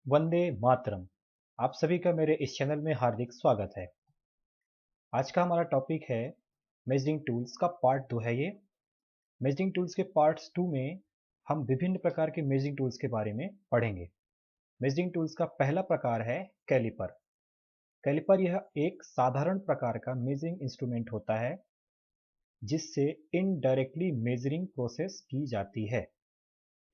वंदे मातरम। आप सभी का मेरे इस चैनल में हार्दिक स्वागत है। आज का हमारा टॉपिक है मेजरिंग टूल्स का पार्ट 2 है ये। मेजरिंग टूल्स के पार्ट्स 2 में हम विभिन्न प्रकार के मेजरिंग टूल्स के बारे में पढ़ेंगे। मेजरिंग टूल्स का पहला प्रकार है कैलिपर। कैलिपर यह एक साधारण प्रकार का मेजरिंग इंस्ट्रूमेंट होता है जिससे इनडायरेक्टली मेजरिंग प्रोसेस की जाती है।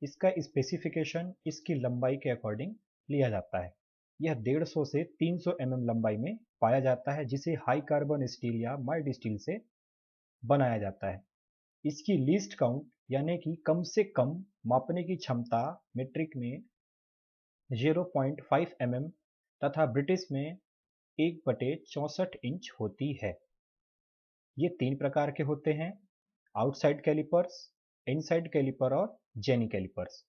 इसका स्पेसिफिकेशन इसकी लंबाई के अकॉर्डिंग लिया जाता है। यह 150 से 300 mm लंबाई में पाया जाता है जिसे हाई कार्बन स्टील या माइल्ड स्टील से बनाया जाता है। इसकी लीस्ट काउंट यानी कि कम से कम मापने की क्षमता मीट्रिक में 0.5 mm तथा ब्रिटिश में 1/64 इंच होती है। ये तीन प्रकार के होते हैं: आउटसाइड कैलिपर्स, इनसाइड कैलिपर और जेनी कैलिपर्स।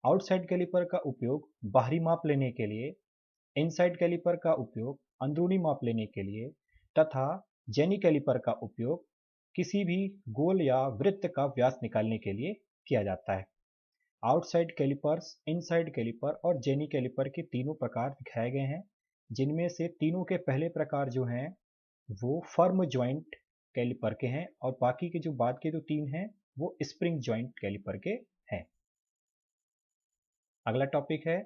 आउटसाइड कैलिपर का उपयोग बाहरी माप लेने के लिए, इनसाइड कैलिपर का उपयोग अंदरूनी माप लेने के लिए तथा जेनी कैलिपर का उपयोग किसी भी गोल या वृत्त का व्यास निकालने के लिए किया जाता है। आउटसाइड कैलिपर्स, इनसाइड कैलिपर और जेनी कैलिपर के तीनों प्रकार दिखाए गए हैं, जिनमें से तीनों के पहले प्रकार जो हैं वो फर्म जॉइंट कैलिपर के हैं और बाकी के जो बाद के जो तीन हैं वो स्प्रिंग जॉइंट कैलिपर के हैं। अगला टॉपिक है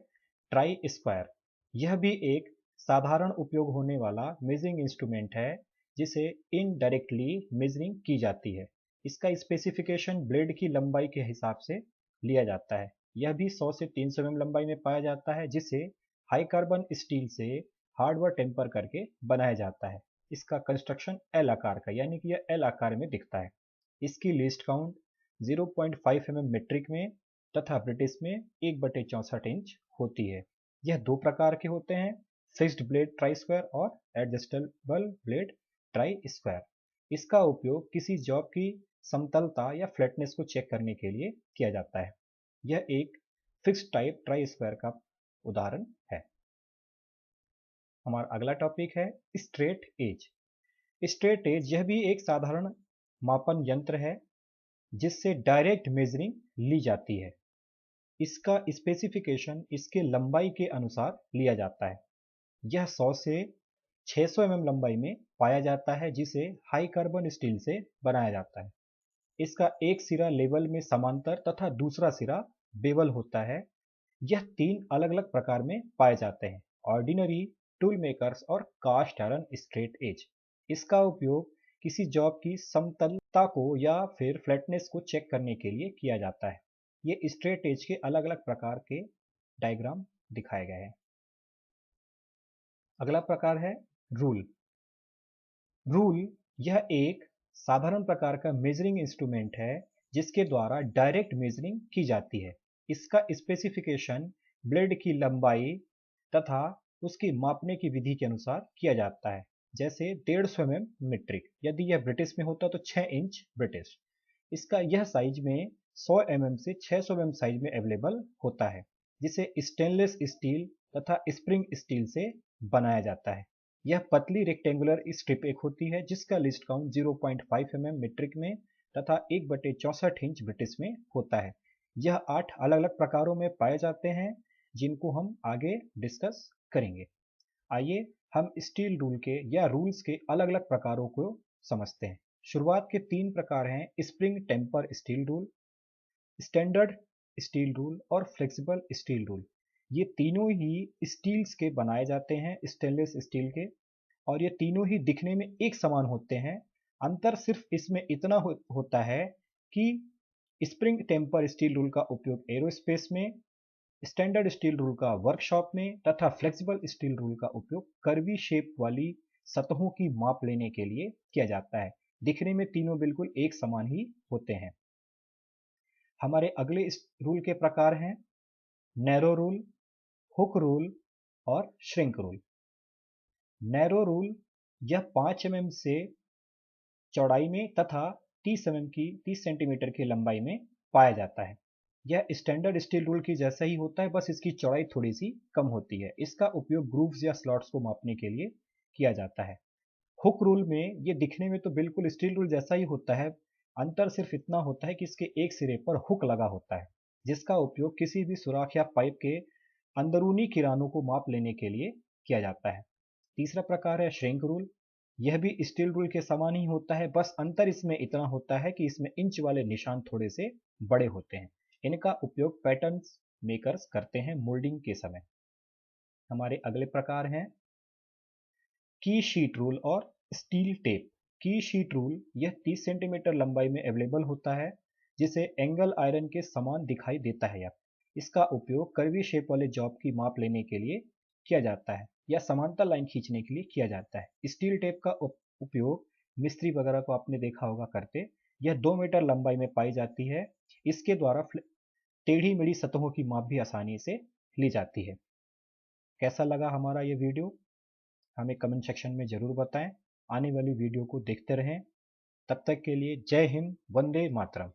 ट्राई स्क्वायर। यह भी एक साधारण उपयोग होने वाला मेजरिंग इंस्ट्रूमेंट है जिसे इनडायरेक्टली मेजरिंग की जाती है। इसका स्पेसिफिकेशन ब्लेड की लंबाई के हिसाब से लिया जाता है। यह भी 100 से 300 mm लंबाई में पाया जाता है जिसे हाई कार्बन स्टील से हार्डवेयर टेम्पर करके बनाया जाता है। इसका कंस्ट्रक्शन एल आकार का यानी कि यह एल आकार में दिखता है। इसकी लीस्ट काउंट 0.5 mm मीट्रिक में तथा ब्रिटिश में 1/64 इंच होती है। यह दो प्रकार के होते हैं: फिक्स्ड ब्लेड ट्राई स्क्वायर और एडजस्टेबल ब्लेड ट्राई स्क्वायर। इसका उपयोग किसी जॉब की समतलता या फ्लैटनेस को चेक करने के लिए किया जाता है। यह एक फिक्स्ड टाइप ट्राई स्क्वायर का उदाहरण है। हमारा अगला टॉपिक है स्ट्रेट एज। स्ट्रेट एज यह भी एक साधारण मापन यंत्र है जिससे डायरेक्ट मेजरिंग ली जाती है। इसका स्पेसिफिकेशन इसके लंबाई के अनुसार लिया जाता है। यह 100 से 600 mm लंबाई में पाया जाता है जिसे हाई कार्बन स्टील से बनाया जाता है। इसका एक सिरा लेवल में समांतर तथा दूसरा सिरा बेवल होता है। यह तीन अलग अलग प्रकार में पाए जाते हैं: ऑर्डिनरी, टूल मेकर्स और कास्ट आयरन स्ट्रेट एज। इसका उपयोग किसी जॉब की समतलता को या फिर फ्लैटनेस को चेक करने के लिए किया जाता है। ये स्ट्रेट एज के अलग अलग प्रकार के डायग्राम दिखाए गए हैं। अगला प्रकार है रूल। रूल यह एक साधारण प्रकार का मेजरिंग इंस्ट्रूमेंट है जिसके द्वारा डायरेक्ट मेजरिंग की जाती है। इसका स्पेसिफिकेशन ब्लेड की लंबाई तथा उसकी मापने की विधि के अनुसार किया जाता है, जैसे 150 mm मीट्रिक। यदि यह ब्रिटिश में होता तो 6 इंच ब्रिटिश। इसका यह साइज में 100 mm से 600 mm साइज में अवेलेबल होता है, जिसे स्टेनलेस स्टील तथा स्प्रिंग स्टील से बनाया जाता है। यह पतली रेक्टेंगुलर स्ट्रिप एक होती है जिसका लिस्ट काउंट 0.5 mm मीट्रिक में तथा 1/64 इंच ब्रिटिश में होता है। यह 8 अलग अलग प्रकारों में पाए जाते हैं जिनको हम आगे डिस्कस करेंगे। आइए हम स्टील रूल के या रूल्स के अलग अलग प्रकारों को समझते हैं। शुरुआत के तीन प्रकार हैं: spring temper steel rule, standard steel rule और फ्लेक्सिबल स्टील रूल। ये तीनों ही स्टील्स के बनाए जाते हैं, स्टेनलेस स्टील के, और ये तीनों ही दिखने में एक समान होते हैं। अंतर सिर्फ इसमें इतना होता है कि स्प्रिंग टेम्पर स्टील रूल का उपयोग एरोस्पेस में, स्टैंडर्ड स्टील रूल का वर्कशॉप में तथा फ्लेक्सिबल स्टील रूल का उपयोग कर्वी शेप वाली सतहों की माप लेने के लिए किया जाता है। दिखने में तीनों बिल्कुल एक समान ही होते हैं। हमारे अगले इस रूल के प्रकार हैं नैरो रूल, हुक रूल और श्रिंक रूल। नैरो रूल यह 5 mm से चौड़ाई में तथा 30 सेंटीमीटर की लंबाई में पाया जाता है। यह स्टैंडर्ड स्टील रूल की जैसा ही होता है, बस इसकी चौड़ाई थोड़ी सी कम होती है। इसका उपयोग ग्रूव्स या स्लॉट्स को मापने के लिए किया जाता है। हुक रूल में ये दिखने में तो बिल्कुल स्टील रूल जैसा ही होता है, अंतर सिर्फ इतना होता है कि इसके एक सिरे पर हुक लगा होता है जिसका उपयोग किसी भी सुराख या पाइप के अंदरूनी किरानों को माप लेने के लिए किया जाता है। तीसरा प्रकार है श्रिंक रूल। यह भी स्टील रूल के समान ही होता है, बस अंतर इसमें इतना होता है कि इसमें इंच वाले निशान थोड़े से बड़े होते हैं। इनका उपयोग पैटर्न्स मेकर्स करते हैं मोल्डिंग के समय। हमारे अगले प्रकार हैं की शीट रूल और स्टील टेप। की शीट रूल यह 30 सेंटीमीटर लंबाई में अवेलेबल होता है, जिसे एंगल आयरन के समान दिखाई देता है। इसका उपयोग कर्वी शेप वाले जॉब की माप लेने के लिए किया जाता है या समांतर लाइन खींचने के लिए किया जाता है। स्टील टेप का उपयोग मिस्त्री वगैरह को आपने देखा होगा करते। यह 2 मीटर लंबाई में पाई जाती है। इसके द्वारा टेढ़ी मेढ़ी सतहों की माप भी आसानी से ली जाती है। कैसा लगा हमारा ये वीडियो, हमें कमेंट सेक्शन में ज़रूर बताएं। आने वाली वीडियो को देखते रहें। तब तक के लिए जय हिंद, वंदे मातरम।